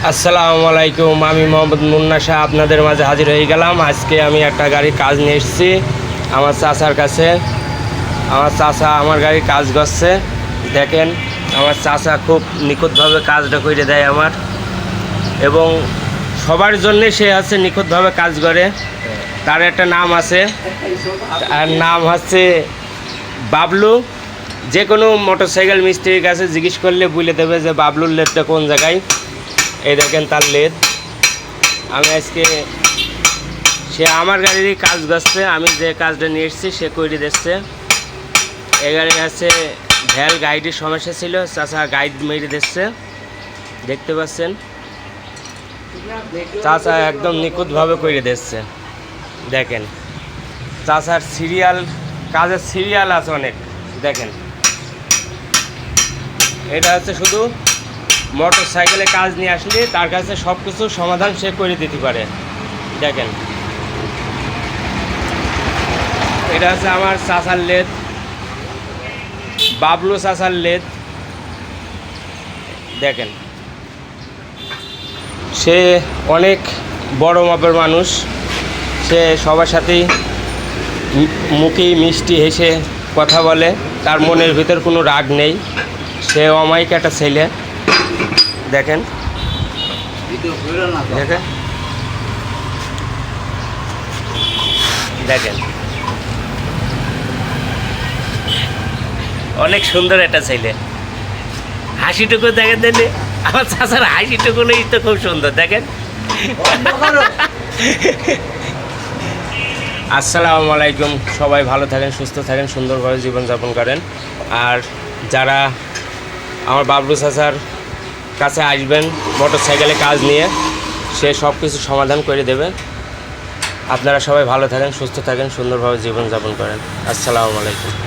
আসসালামু আলাইকুম। আমি মোহাম্মদ মুন্না শাহ আপনাদের মাঝে হাজির হয়ে গেলাম। আজকে আমি একটা গাড়ির কাজ নিয়ে এসেছি আমার চাচার কাছে। আমার চাচা আমার গাড়ির কাজ করছে। দেখেন, আমার চাচা খুব নিখুঁতভাবে কাজটা করে দেয় আমার, এবং সবার জন্যে সে আছে নিখুঁতভাবে কাজ করে। তার একটা নাম আছে, তার নাম হচ্ছে বাবলু। যে কোনো মোটরসাইকেল মিস্ত্রির কাছে জিজ্ঞেস করলে বলে দেবে যে বাবলুর লেদটা কোন জায়গায়। এই দেখেন তার লেদ। আমি আজকে সে আমার গাড়িরই কাজ করছে, আমি যে কাজটা নিয়ে এসেছি সে করে দিচ্ছে। এই গাড়ি আছে ভ্যাল গাইডের সমস্যা ছিল, চাচা গাইড মেরে দিচ্ছে, দেখতে পাচ্ছেন। চাচা একদম নিখুঁতভাবে করে দিচ্ছে। দেখেন চাচার সিরিয়াল, কাজের সিরিয়াল আছে অনেক। দেখেন এটা হচ্ছে শুধু মোটর সাইকেলে কাজ নিয়ে আসলে তার কাছে সব কিছু সমাধান সে করে দিতে পারে। দেখেন এটা হচ্ছে আমার চাচার লেদ, বাবলু চাচার লেদ। দেখেন সে অনেক বড় মাপের মানুষ, সে সবার সাথেই মুখে মিষ্টি হেসে কথা বলে, তার মনের ভিতর কোনো রাগ নেই, সে অমায়িক একটা ছেলে। দেখেন দেখেন দেখেন অনেক সুন্দর একটা ছেলে। হাসিটুকু দেখেন, দেখলে আমার চাচার হাসিটুকু নেই তো খুব সুন্দর। দেখেন আসসালামু আলাইকুম। সবাই ভালো থাকেন, সুস্থ থাকেন, সুন্দরভাবে জীবনযাপন করেন। আর যারা আমার বাবলু চাচার কাছে আসবেন মোটর সাইকেলে কাজ নিয়ে, সে সব কিছু সমাধান করে দেবে। আপনারা সবাই ভালো থাকেন, সুস্থ থাকেন, সুন্দরভাবে জীবনযাপন করেন। আসসালামু আলাইকুম।